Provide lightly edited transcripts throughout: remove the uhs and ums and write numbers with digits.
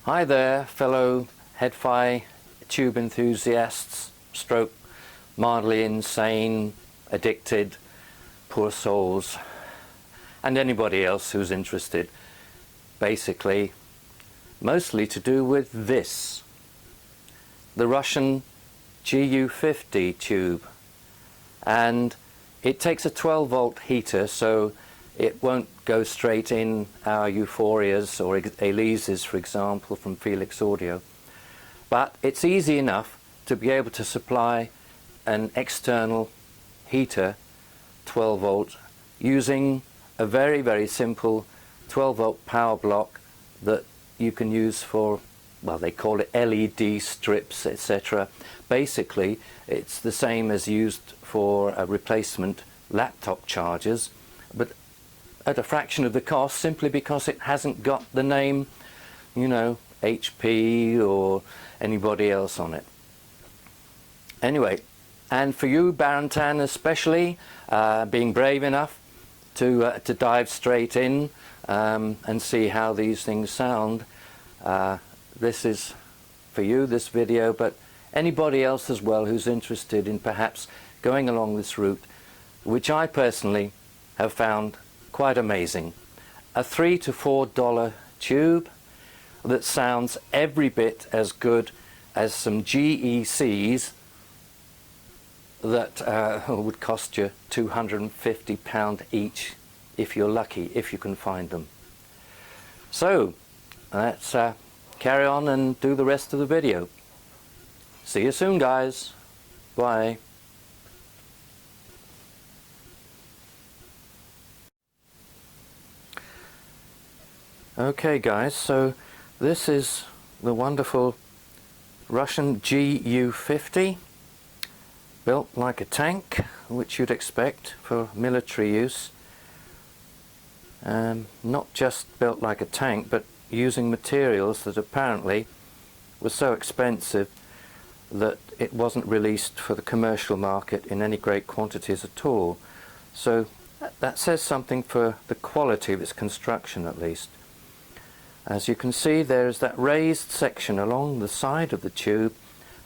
Hi there, fellow head-fi tube enthusiasts, stroke mildly insane, addicted, poor souls, and anybody else who's interested. Basically, mostly to do with this, the Russian GU50 tube. And it takes a 12-volt heater, so it won't go straight in our Euphorias or Elises, for example, from Feliks-Audio. But it's easy enough to be able to supply an external heater, 12 volt, using a very, very simple 12 volt power block that you can use for, well, they call it LED strips, etc. Basically, it's the same as used for replacement laptop chargers, but at a fraction of the cost, simply because it hasn't got the name, you know, HP or anybody else on it. Anyway, and for you, Barantan especially, being brave enough to dive straight in and see how these things sound, this is for you, this video, but anybody else as well who's interested in perhaps going along this route, which I personally have found quite amazing. A $3 to $4 tube that sounds every bit as good as some GECs that would cost you £250 each if you're lucky, if you can find them. So let's carry on and do the rest of the video. See you soon, guys. Bye. Okay guys, so this is the wonderful Russian GU50, built like a tank, which you'd expect for military use. Not just built like a tank, but using materials that apparently were so expensive that it wasn't released for the commercial market in any great quantities at all. So that says something for the quality of its construction, at least. As you can see, there is that raised section along the side of the tube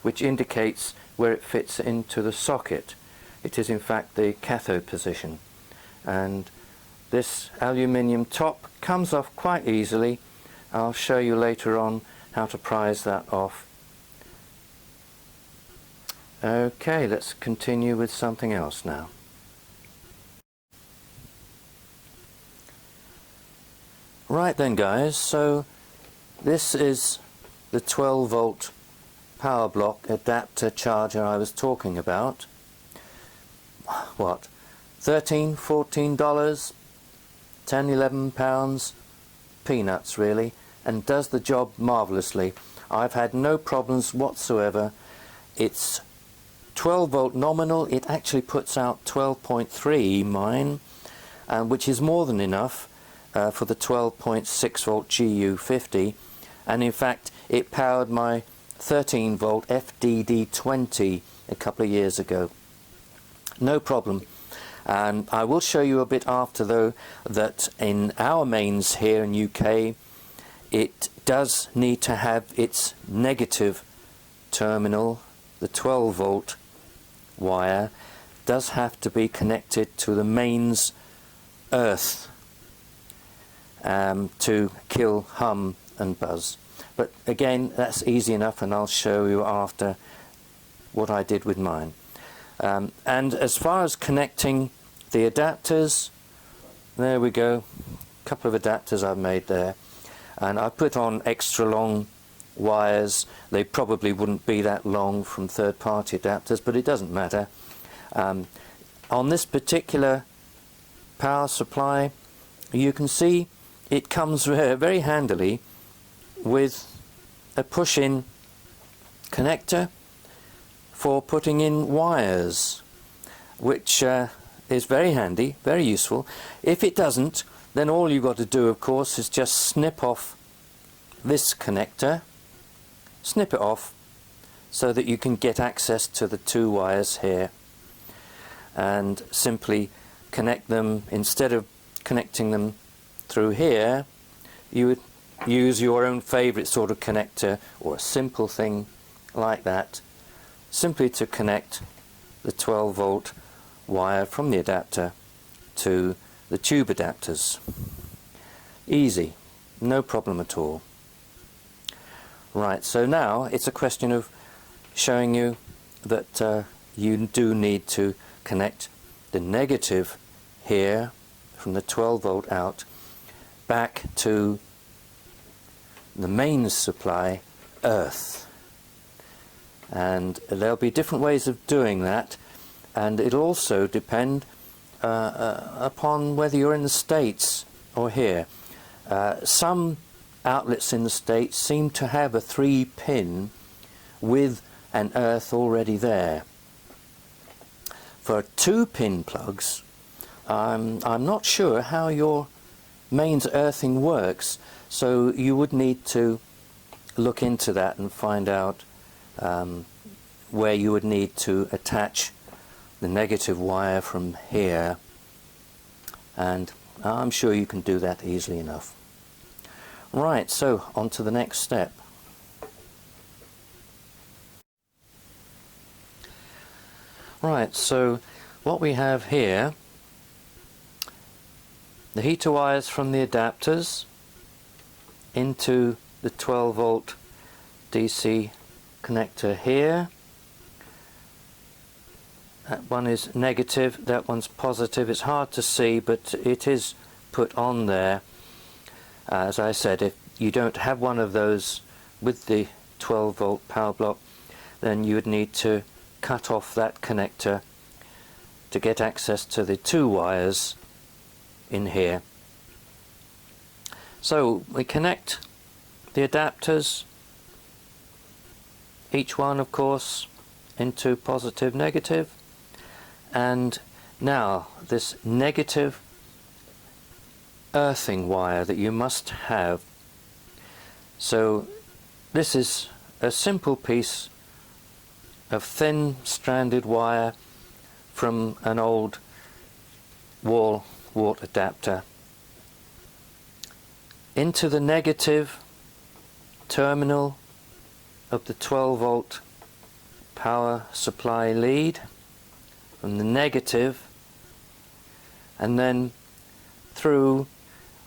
which indicates where it fits into the socket. It is in fact the cathode position, and this aluminium top comes off quite easily. I'll show you later on how to prise that off. Okay, let's continue with something else now. Right then guys, so this is the 12 volt power block adapter charger I was talking about. What, $13, $14, 10, 11 pounds, peanuts really, and does the job marvelously. I've had no problems whatsoever. It's 12 volt nominal. It actually puts out 12.3 mine, which is more than enough for the 12.6 volt GU50, and in fact it powered my 13 volt FDD20 a couple of years ago. No problem. And I will show you a bit after though that in our mains here in UK it does need to have its negative terminal, the 12 volt wire, does have to be connected to the mains earth to kill hum and buzz. But again, that's easy enough, and I'll show you after what I did with mine. And as far as connecting the adapters, there we go, a couple of adapters I've made there, and I put on extra long wires. They probably wouldn't be that long from third-party adapters, but it doesn't matter. On this particular power supply, you can see it comes very handily with a push-in connector for putting in wires, which is very handy, very useful. If it doesn't, then all you've got to do, of course, is just snip off this connector, snip it off so that you can get access to the two wires here, and simply connect them. Instead of connecting them through here, you would use your own favourite sort of connector or a simple thing like that, simply to connect the 12 volt wire from the adapter to the tube adapters. Easy, no problem at all. Right, so now it's a question of showing you that you do need to connect the negative here from the 12 volt out back to the mains supply earth, and there'll be different ways of doing that, and it'll also depend upon whether you're in the States or here. Some outlets in the States seem to have a 3-pin with an earth already there. For 2-pin plugs, I'm not sure how your mains earthing works, so you would need to look into that and find out where you would need to attach the negative wire from here, and I'm sure you can do that easily enough. Right, so on to the next step. Right, so what we have here, the heater wires from the adapters into the 12 volt DC connector here. That one is negative, that one's positive. It's hard to see, but it is put on there. As I said, if you don't have one of those with the 12 volt power block, then you would need to cut off that connector to get access to the 2 wires in here. So we connect the adapters, each one of course into positive, negative, and now this negative earthing wire that you must have. So this is a simple piece of thin stranded wire from an old wall wart adapter into the negative terminal of the 12 volt power supply lead, from the negative, and then through,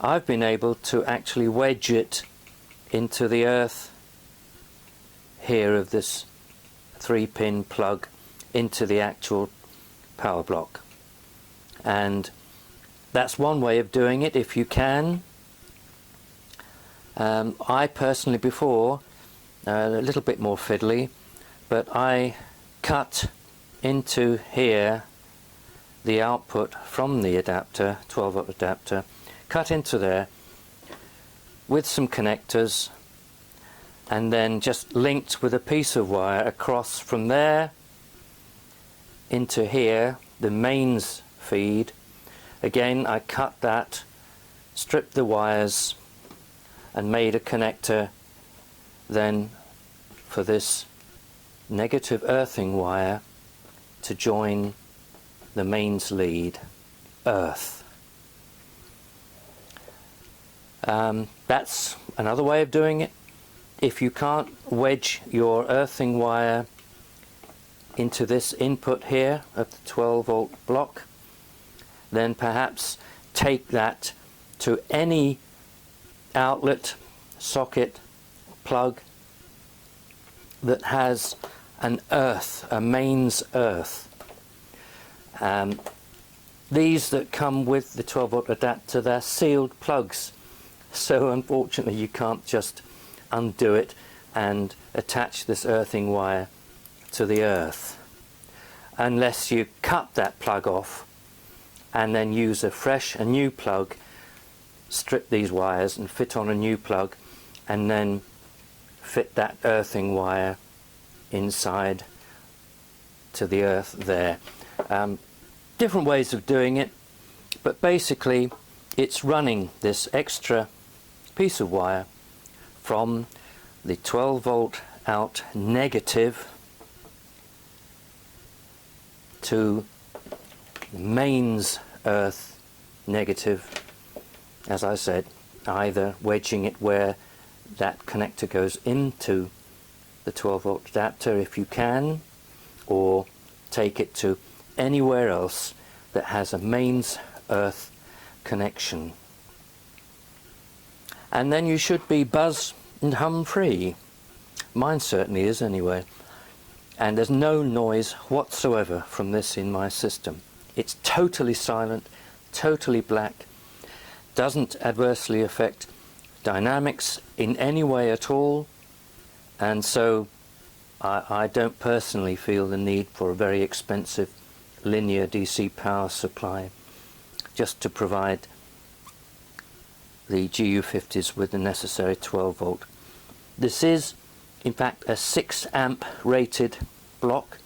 I've been able to actually wedge it into the earth here of this 3-pin plug into the actual power block. And that's one way of doing it if you can. I personally before, a little bit more fiddly, but I cut into here the output from the adapter, 12 volt adapter, cut into there with some connectors, and then just linked with a piece of wire across from there into here, the mains feed. Again, I cut that, stripped the wires, and made a connector then for this negative earthing wire to join the mains lead earth. That's another way of doing it. If you can't wedge your earthing wire into this input here of the 12 volt block, then perhaps take that to any outlet, socket, plug that has an earth, a mains earth. These that come with the 12 volt adapter, they're sealed plugs, so unfortunately you can't just undo it and attach this earthing wire to the earth unless you cut that plug off and then use a new plug, strip these wires and fit on a new plug, and then fit that earthing wire inside to the earth there. Different ways of doing it, but basically it's running this extra piece of wire from the 12 volt out negative to the mains earth negative, as I said, either wedging it where that connector goes into the 12 volt adapter if you can, or take it to anywhere else that has a mains earth connection. And then you should be buzz and hum free. Mine certainly is anyway. And there's no noise whatsoever from this in my system. It's totally silent, totally black, doesn't adversely affect dynamics in any way at all, and so I don't personally feel the need for a very expensive linear DC power supply just to provide the GU50s with the necessary 12 volt. This is in fact a 6 amp rated block.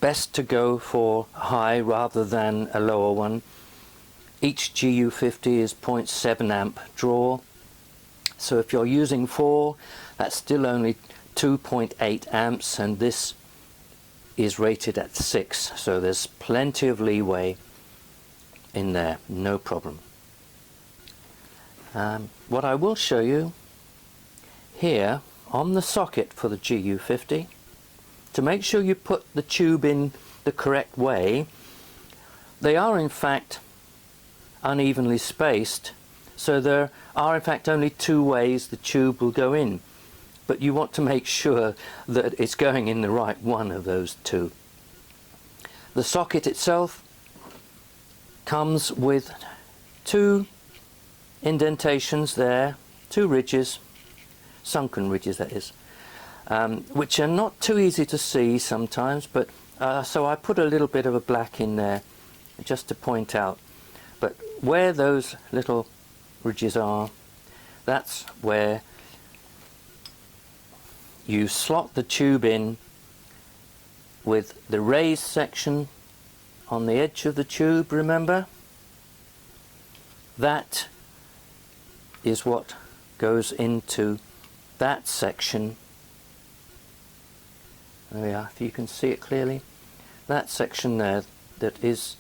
Best to go for high rather than a lower one. Each GU50 is 0.7 amp draw, so if you're using 4, that's still only 2.8 amps, and this is rated at 6, so there's plenty of leeway in there, no problem. What I will show you here on the socket for the GU50, to make sure you put the tube in the correct way, they are in fact unevenly spaced, so there are in fact only 2 ways the tube will go in, but you want to make sure that it's going in the right one of those 2. The socket itself comes with 2 indentations there, 2 ridges, sunken ridges that is, which are not too easy to see sometimes, but so I put a little bit of a black in there just to point out. But where those little ridges are, that's where you slot the tube in with the raised section on the edge of the tube, remember? That is what goes into that section. There we are, if you can see it clearly. That section there that is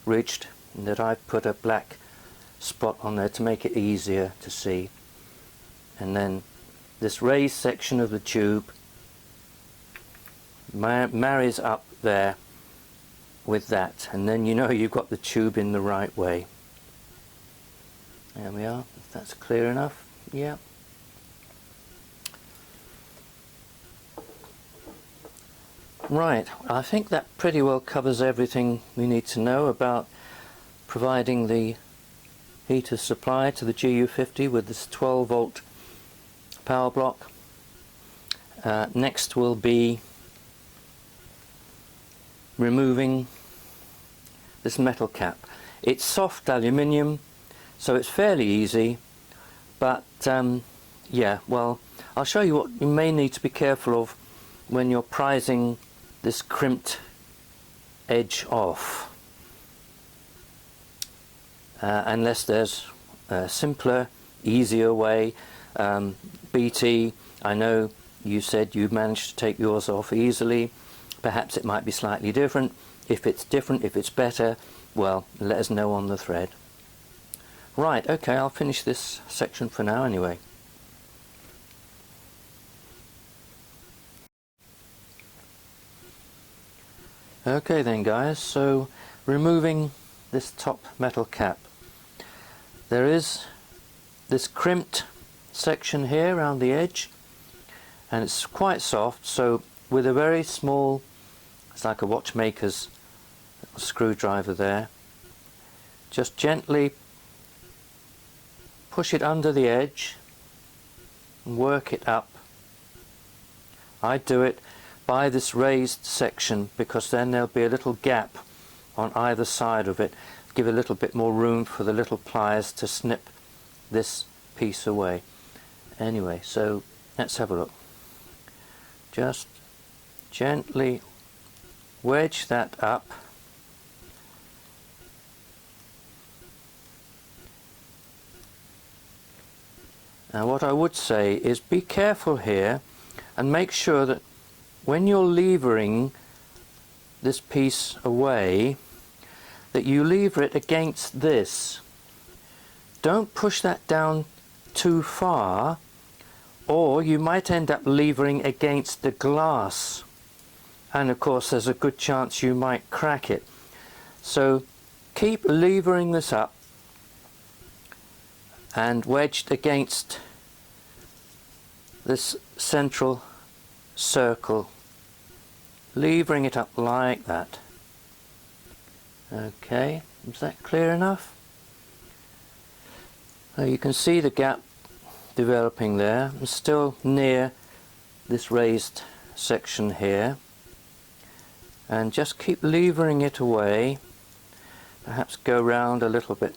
ridged, and that I've put a black spot on there to make it easier to see. And then this raised section of the tube marries up there with that, and then you know you've got the tube in the right way. There we are, if that's clear enough. Yeah. Right, I think that pretty well covers everything we need to know about providing the heater supply to the GU50 with this 12 volt power block. Next will be removing this metal cap. It's soft aluminium, so it's fairly easy, but yeah, well, I'll show you what you may need to be careful of when you're prizing this crimped edge off, unless there's a simpler, easier way. BT, I know you said you managed to take yours off easily. Perhaps it might be slightly different. If it's different, if it's better, well, let us know on the thread. Right, okay, I'll finish this section for now anyway. Okay then guys, so removing this top metal cap. There is this crimped section here around the edge, and it's quite soft, so with a very small, it's like a watchmaker's screwdriver there, just gently push it under the edge and work it up. I do it by this raised section because then there'll be a little gap on either side of it, give a little bit more room for the little pliers to snip this piece away. Anyway, so let's have a look. Just gently wedge that up. Now what I would say is be careful here and make sure that when you're levering this piece away, that you lever it against this. Don't push that down too far, or you might end up levering against the glass, and of course there's a good chance you might crack it. So keep levering this up and wedged against this central circle, levering it up like that. Okay, is that clear enough? Now you can see the gap developing there. I'm still near this raised section here, and just keep levering it away. Perhaps go round a little bit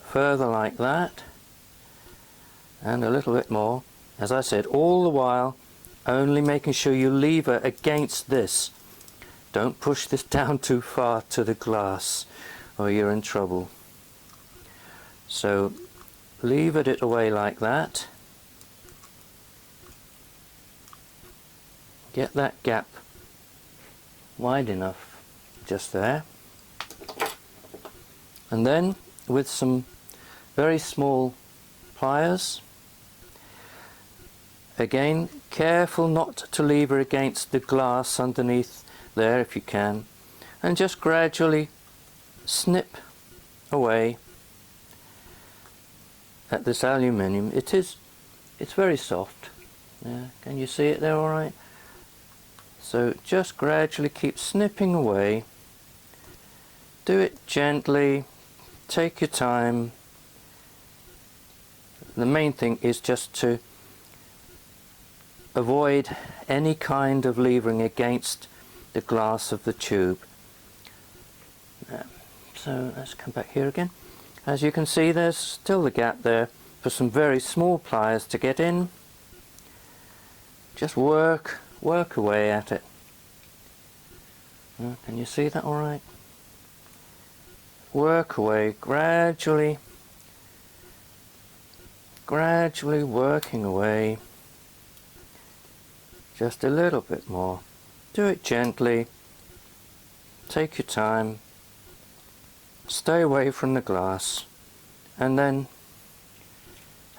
further like that, and a little bit more. As I said, all the while only making sure you lever against this. Don't push this down too far to the glass or you're in trouble. So levered it away like that. Get that gap wide enough just there. And then with some very small pliers, again careful not to lever against the glass underneath there if you can, and just gradually snip away at this aluminium. It's very soft. Yeah, can you see it there all right? So just gradually keep snipping away. Do it gently, take your time. The main thing is just to avoid any kind of levering against the glass of the tube. So let's come back here again. As you can see, there's still the gap there for some very small pliers to get in. Just work away at it. Can you see that all right? Work away, gradually working away. Just a little bit more. Do it gently. Take your time. Stay away from the glass. And then,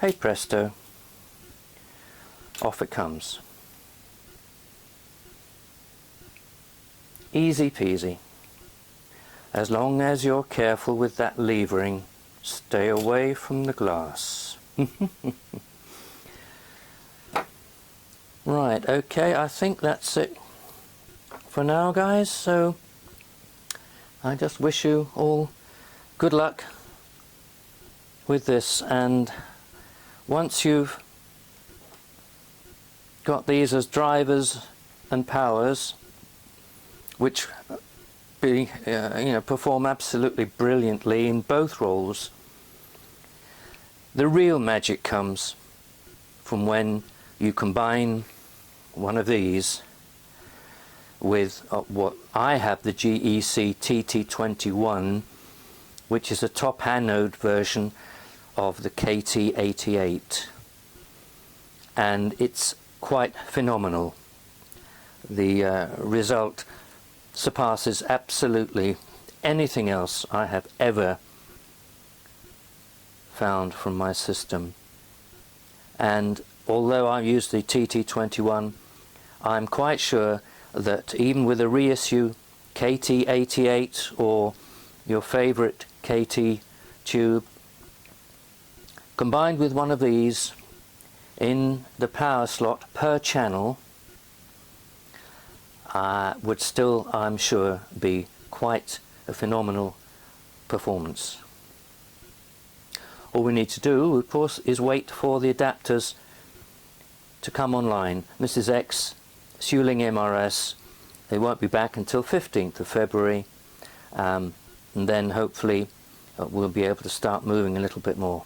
hey presto, off it comes. Easy peasy. As long as you're careful with that levering, stay away from the glass. Right, okay, I think that's it for now, guys. So I just wish you all good luck with this, and once you've got these as drivers and powers, which perform absolutely brilliantly in both roles, the real magic comes from when you combine one of these with what I have, the GEC TT21, which is a top anode version of the KT88, and it's quite phenomenal. The result surpasses absolutely anything else I have ever found from my system. And although I use the TT21, I'm quite sure that even with a reissue KT88 or your favorite KT tube, combined with one of these in the power slot per channel, would still, I'm sure, be quite a phenomenal performance. All we need to do, of course, is wait for the adapters to come online. This is X Suling MRS. They won't be back until 15th of February, and then hopefully we'll be able to start moving a little bit more.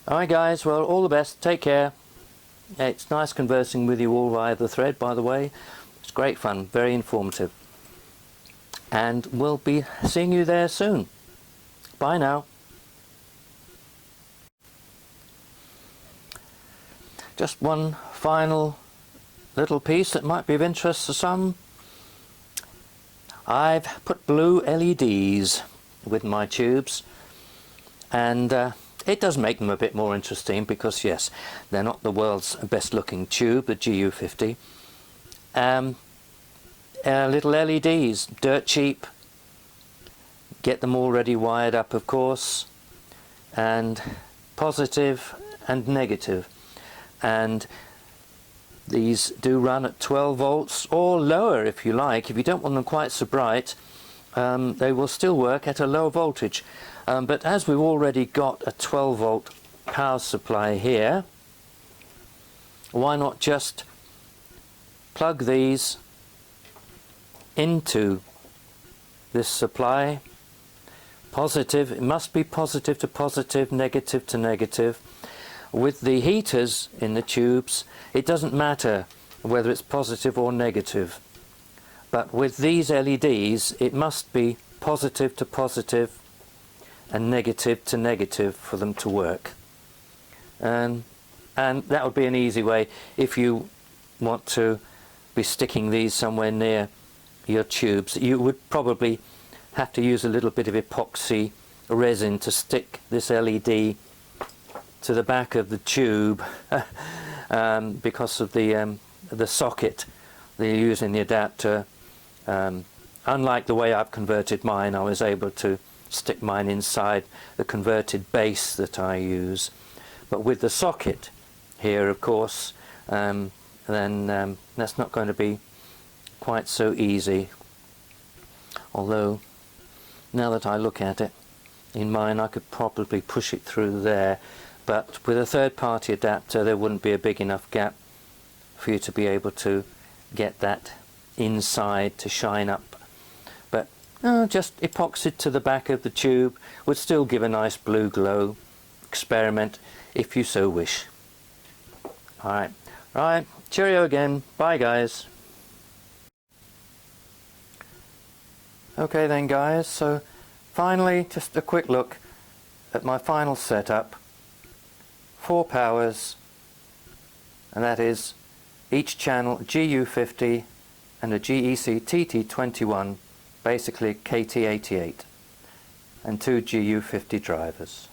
Alright guys, well, all the best, take care. It's nice conversing with you all via the thread, by the way. It's great fun, very informative. And we'll be seeing you there soon. Bye now. Just one final little piece that might be of interest to some. I've put blue LEDs with my tubes, and It does make them a bit more interesting because, yes, they're not the world's best looking tube, the GU50. Little LEDs, dirt cheap. Get them already wired up, of course, and positive and negative. And these do run at 12 volts or lower if you like. If you don't want them quite so bright, they will still work at a lower voltage. But as we've already got a 12 volt power supply here, why not just plug these into this supply? Positive, it must be positive to positive, negative to negative. With the heaters in the tubes, it doesn't matter whether it's positive or negative. But with these LEDs, it must be positive to positive and negative to negative for them to work. And that would be an easy way if you want to be sticking these somewhere near your tubes. You would probably have to use a little bit of epoxy resin to stick this LED to the back of the tube because of the socket they're using the adapter. Unlike the way I've converted mine, I was able to stick mine inside the converted base that I use. But with the socket here, of course, then that's not going to be quite so easy. Although, now that I look at it, in mine I could probably push it through there, but with a third-party adapter there wouldn't be a big enough gap for you to be able to get that inside to shine up. But just epoxied to the back of the tube would still give a nice blue glow. Experiment if you so wish. Right, cheerio again. Bye, guys. Okay then, guys, so finally just a quick look at my final setup. 4 powers, and that is each channel GU50 and a GEC TT21, basically KT88, and 2 GU50 drivers.